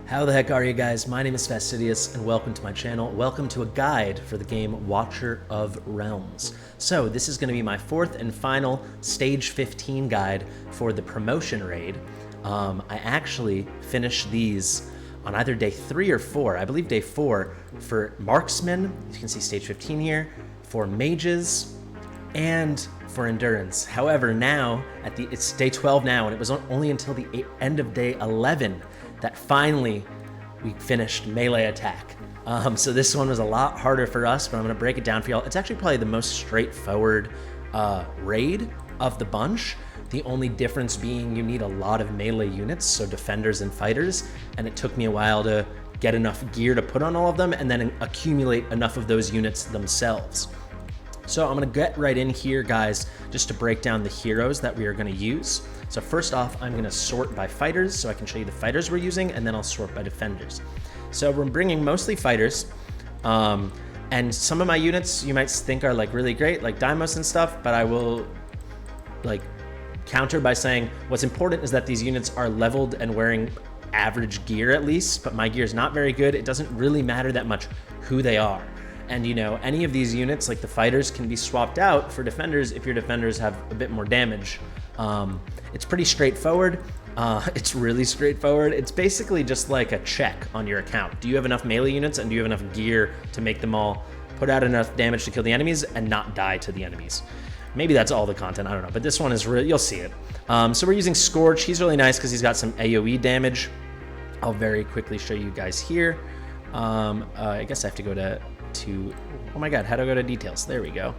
How the heck are you guys? My name is Fastidious and welcome to my channel. Welcome to a guide for the game Watcher of Realms. So this is going to be my fourth and final stage 15 guide for the promotion raid. I actually finished these on either day 3 or 4. I believe day 4 for marksmen. You can see stage 15 here, for mages, and for endurance. However, now it's day 12 now, and it was only until the end of day 11 that finally we finished melee attack. So this one was a lot harder for us, but I'm gonna break it down for y'all. It's actually probably the most straightforward raid of the bunch. The only difference being you need a lot of melee units, so defenders and fighters, and it took me a while to get enough gear to put on all of them and then accumulate enough of those units themselves. So I'm gonna get right in here, guys, just to break down the heroes that we are gonna use. So first off, I'm gonna sort by fighters so I can show you the fighters we're using, and then I'll sort by defenders. So we're bringing mostly fighters, and some of my units you might think are like really great, like Deimos and stuff, but I will like counter by saying what's important is that these units are leveled and wearing average gear at least, but my gear is not very good. It doesn't really matter that much who they are. And you know, any of these units, like the fighters, can be swapped out for defenders if your defenders have a bit more damage. It's pretty straightforward. It's really straightforward. It's basically just like a check on your account. Do you have enough melee units and do you have enough gear to make them all put out enough damage to kill the enemies and not die to the enemies? Maybe that's all the content, I don't know, but this one is really, you'll see it. So we're using Scorch. He's really nice because he's got some AoE damage. I'll very quickly show you guys here. I guess I have to go to oh my god, how do I go to details? There we go.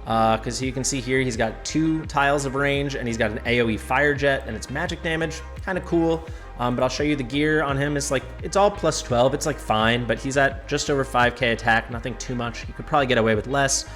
Because you can see here he's got 2 tiles of range and he's got an AoE fire jet and it's magic damage, kind of cool. But I'll show you the gear on him. It's all plus 12. It's like fine, but he's at just over 5k attack, nothing too much. You could probably get away with less.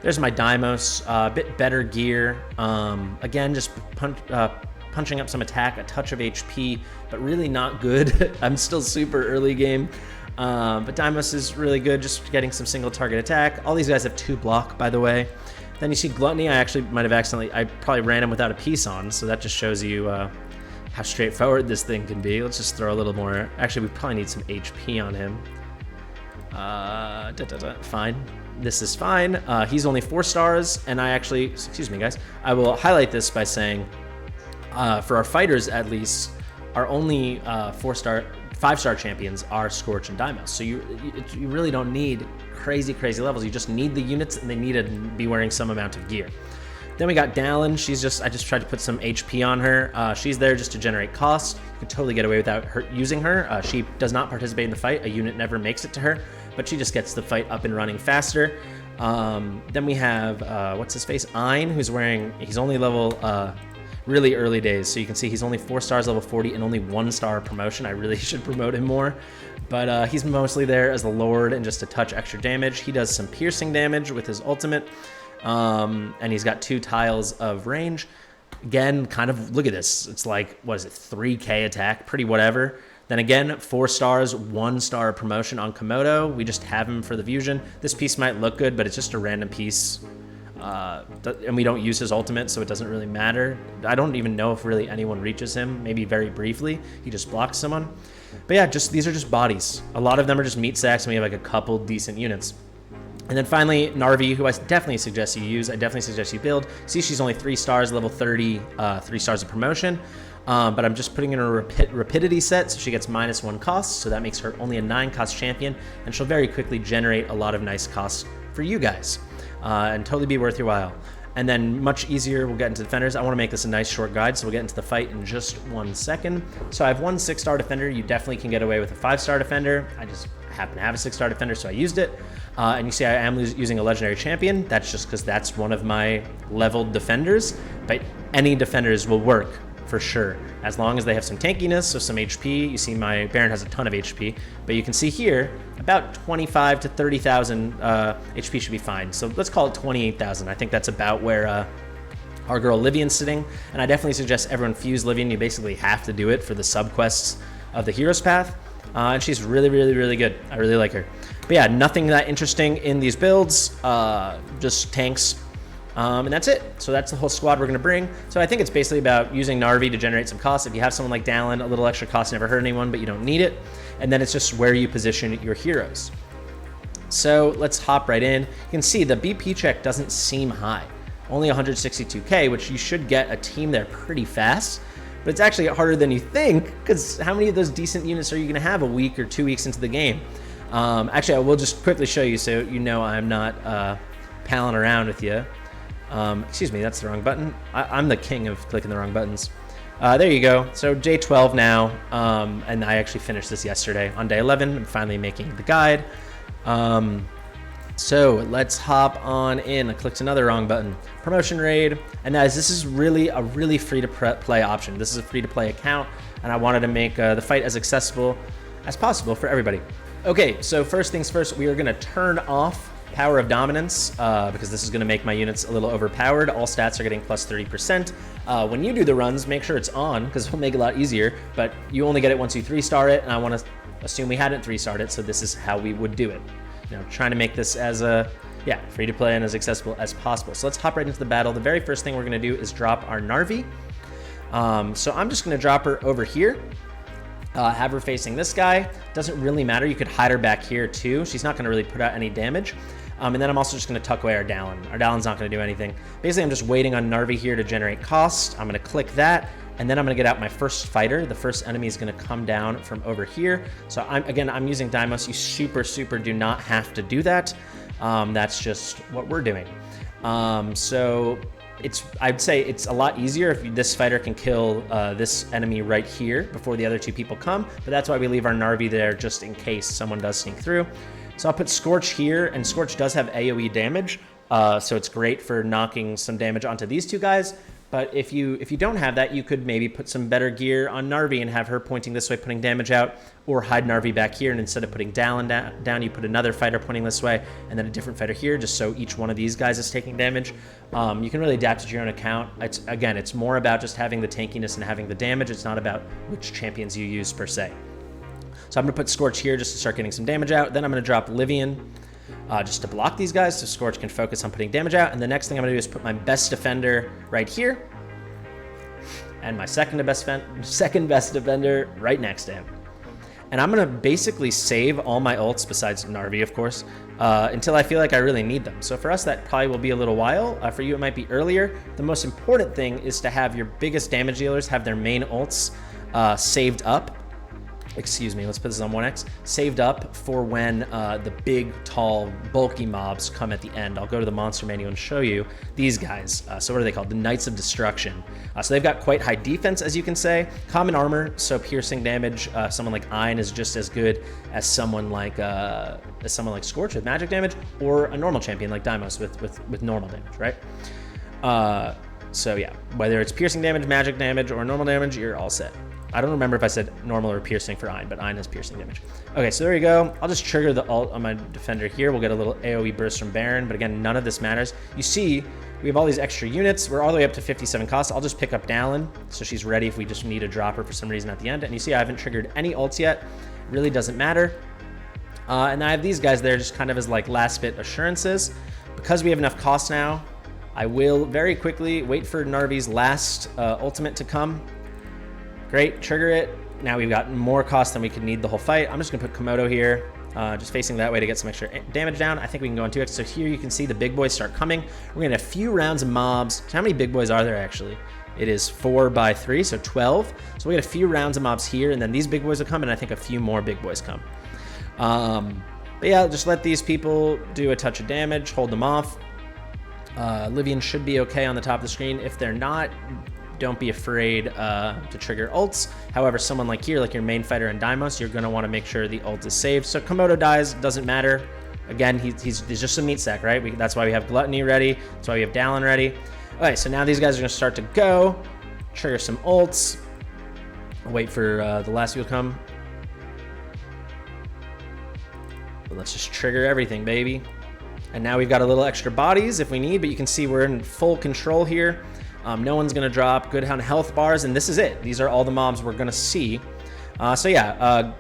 There's my Deimos, a bit better gear. Again, just punching up some attack, a touch of HP, but really not good. I'm still super early game. But Deimos is really good, just getting some single target attack. All these guys have 2 block, by the way. Then you see Gluttony. I actually might have I probably ran him without a piece on, so that just shows you how straightforward this thing can be. Let's just throw a little more. Actually, we probably need some HP on him. Fine. This is fine. He's only 4 stars, and I actually, excuse me, guys. I will highlight this by saying, for our fighters at least, our only 5-star champions are Scorch and Deimos. So you really don't need crazy levels. You just need the units, and they need to be wearing some amount of gear. Then we got Dallin. I just tried to put some HP on her. She's there just to generate cost. You could totally get away without using her. She does not participate in the fight. A unit never makes it to her, but she just gets the fight up and running faster. Then we have, what's his face? Ein, he's only level, really early days. So you can see he's only 4 stars, level 40, and only 1 star promotion. I really should promote him more. But he's mostly there as the Lord and just a touch extra damage. He does some piercing damage with his ultimate. And he's got 2 tiles of range. Again, kind of, look at this. It's like, what is it, 3k attack, pretty whatever. Then again, 4 stars, 1 star promotion on Komodo. We just have him for the fusion. This piece might look good, but it's just a random piece. And we don't use his ultimate, so it doesn't really matter. I don't even know if really anyone reaches him, maybe very briefly. He just blocks someone. But yeah, these are just bodies. A lot of them are just meat sacks, and we have like a couple decent units. And then finally, Narvi, who I definitely suggest you use. I definitely suggest you build. See, she's only 3 stars, level 30, 3 stars of promotion. But I'm just putting in a rapidity set, so she gets -1 cost, so that makes her only a 9 cost champion, and she'll very quickly generate a lot of nice costs for you guys, and totally be worth your while. And then much easier, we'll get into defenders. I want to make this a nice short guide, so we'll get into the fight in just 1 second. So I have 1 6-star defender. You definitely can get away with a 5-star defender. I just happen to have a 6-star defender, so I used it. And you see I am using a legendary champion. That's just because that's one of my leveled defenders, but any defenders will work for sure, as long as they have some tankiness, so some HP. You see my Baron has a ton of HP, but you can see here, about 25 to 30,000 HP should be fine. So let's call it 28,000. I think that's about where our girl Livian's sitting, and I definitely suggest everyone fuse Livian. You basically have to do it for the sub-quests of the Hero's Path, and she's really good. I really like her. But yeah, nothing that interesting in these builds, just tanks. And that's it. So that's the whole squad we're going to bring. So I think it's basically about using Narvi to generate some cost. If you have someone like Dallin, a little extra cost never hurt anyone, but you don't need it. And then it's just where you position your heroes. So let's hop right in. You can see the BP check doesn't seem high. Only 162k, which you should get a team there pretty fast. But it's actually harder than you think, because how many of those decent units are you going to have a week or 2 weeks into the game? Actually, I will just quickly show you so you know I'm not palling around with you. Excuse me, that's the wrong button. I'm the king of clicking the wrong buttons. There you go. So day 12 now, and I actually finished this yesterday. On day 11, I'm finally making the guide. So let's hop on in. I clicked another wrong button. Promotion raid, and this is really a free-to-play option. This is a free-to-play account, and I wanted to make the fight as accessible as possible for everybody. Okay, so first things first, we are going to turn off Power of Dominance, because this is going to make my units a little overpowered. All stats are getting plus 30%. When you do the runs, make sure it's on, because it'll make it a lot easier, but you only get it once you 3-star it, and I want to assume we hadn't 3-starred it, so this is how we would do it. You know, trying to make this as free to play and as accessible as possible. So let's hop right into the battle. The very first thing we're going to do is drop our Narvi. So I'm just going to drop her over here. Have her facing this guy. Doesn't really matter. You could hide her back here too. She's not going to really put out any damage. And then I'm also just going to tuck away our Dallin. Our Dallin's not going to do anything. Basically, I'm just waiting on Narvi here to generate cost. I'm going to click that. And then I'm going to get out my first fighter. The first enemy is going to come down from over here. So I'm using Deimos. You super do not have to do that. That's just what we're doing. So I'd say it's a lot easier if this fighter can kill this enemy right here before the other two people come. But that's why we leave our Narvi there just in case someone does sneak through. So I'll put Scorch here, and Scorch does have AoE damage. So it's great for knocking some damage onto these two guys. But if you don't have that, you could maybe put some better gear on Narvi and have her pointing this way, putting damage out, or hide Narvi back here, and instead of putting Dallin down, you put another fighter pointing this way, and then a different fighter here, just so each one of these guys is taking damage. You can really adapt it to your own account. It's more about just having the tankiness and having the damage. It's not about which champions you use per se. So I'm going to put Scorch here just to start getting some damage out. Then I'm going to drop Livian just to block these guys so Scorch can focus on putting damage out. And the next thing I'm going to do is put my best defender right here and my second best defender right next to him. And I'm going to basically save all my ults, besides Narvi, of course, until I feel like I really need them. So for us, that probably will be a little while. For you, it might be earlier. The most important thing is to have your biggest damage dealers have their main ults saved up. Excuse me, let's put this on 1x. Saved up for when the big, tall, bulky mobs come at the end. I'll go to the monster menu and show you these guys. So what are they called? The Knights of Destruction. So they've got quite high defense, as you can say. Common armor, so piercing damage. Someone like Ein is just as good as someone like Scorch with magic damage, or a normal champion like Deimos with normal damage, right? So yeah, whether it's piercing damage, magic damage, or normal damage, you're all set. I don't remember if I said normal or piercing for Ein, but Ein has piercing damage. Okay, so there you go. I'll just trigger the ult on my defender here. We'll get a little AoE burst from Baron, but again, none of this matters. You see, we have all these extra units. We're all the way up to 57 costs. I'll just pick up Dallin, so she's ready if we just need a dropper for some reason at the end. And you see, I haven't triggered any ults yet. It really doesn't matter. And I have these guys there just kind of as like last bit assurances. Because we have enough cost now, I will very quickly wait for Narvi's last ultimate to come. Great, trigger it. Now we've got more cost than we could need the whole fight. I'm just gonna put Komodo here, just facing that way to get some extra damage down. I think we can go on 2x. So here you can see the big boys start coming. We're gonna have a few rounds of mobs. So how many big boys are there actually? It is 4 by 3, so 12. So we get a few rounds of mobs here, and then these big boys will come, and I think a few more big boys come. But yeah, just let these people do a touch of damage, hold them off. Livian should be okay on the top of the screen. If they're not, don't be afraid to trigger ults. However, someone like here, like your main fighter in Deimos, you're going to want to make sure the ult is saved. So Komodo dies, doesn't matter. Again, he's just a meat sack, right? That's why we have Gluttony ready. That's why we have Dallin ready. All right, so now these guys are going to start to go. Trigger some ults. I'll wait for the last few to come. But let's just trigger everything, baby. And now we've got a little extra bodies if we need, but you can see we're in full control here. No one's going to drop. Good on health bars, and this is it. These are all the mobs we're going to see. So yeah,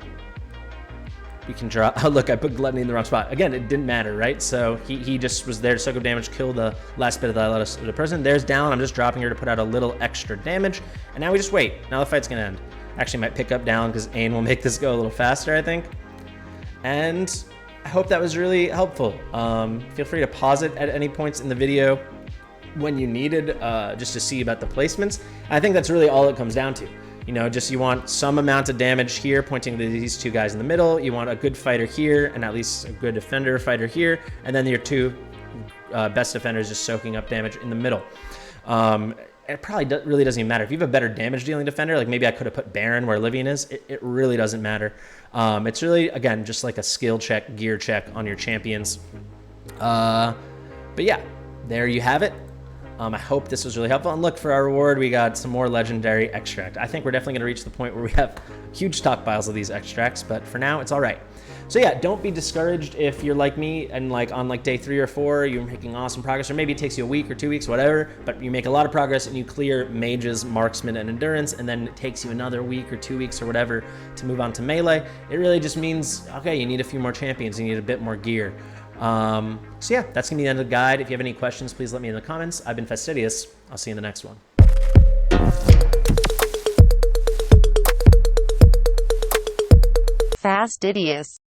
We can draw. Oh, look, I put Gluttony in the wrong spot. Again, it didn't matter, right? So he just was there to soak up damage, kill the last bit of the person. There's down. I'm just dropping her to put out a little extra damage. And now we just wait. Now the fight's going to end. Actually, might pick up down because Ain will make this go a little faster, I think. And I hope that was really helpful. Feel free to pause it at any points in the video when you needed, just to see about the placements. I think that's really all it comes down to. You know, just you want some amount of damage here pointing to these two guys in the middle. You want a good fighter here and at least a good defender fighter here. And then your two best defenders just soaking up damage in the middle. It probably really doesn't even matter. If you have a better damage dealing defender, like maybe I could have put Baron where Livian is, it really doesn't matter. It's really, again, just like a skill check, gear check on your champions. But yeah, there you have it. I hope this was really helpful. And look, for our reward, we got some more legendary extract. I think we're definitely going to reach the point where we have huge stockpiles of these extracts, but for now, it's all right. So yeah, don't be discouraged if you're like me and like on like day 3 or 4, you're making awesome progress, or maybe it takes you a week or 2 weeks, whatever, but you make a lot of progress and you clear mages, marksman, and endurance, and then it takes you another week or 2 weeks or whatever to move on to melee. It really just means, okay, you need a few more champions, you need a bit more gear. So yeah, that's gonna be the end of the guide. If you have any questions, please let me know in the comments. I've been Fastidious. I'll see you in the next one. Fastidious.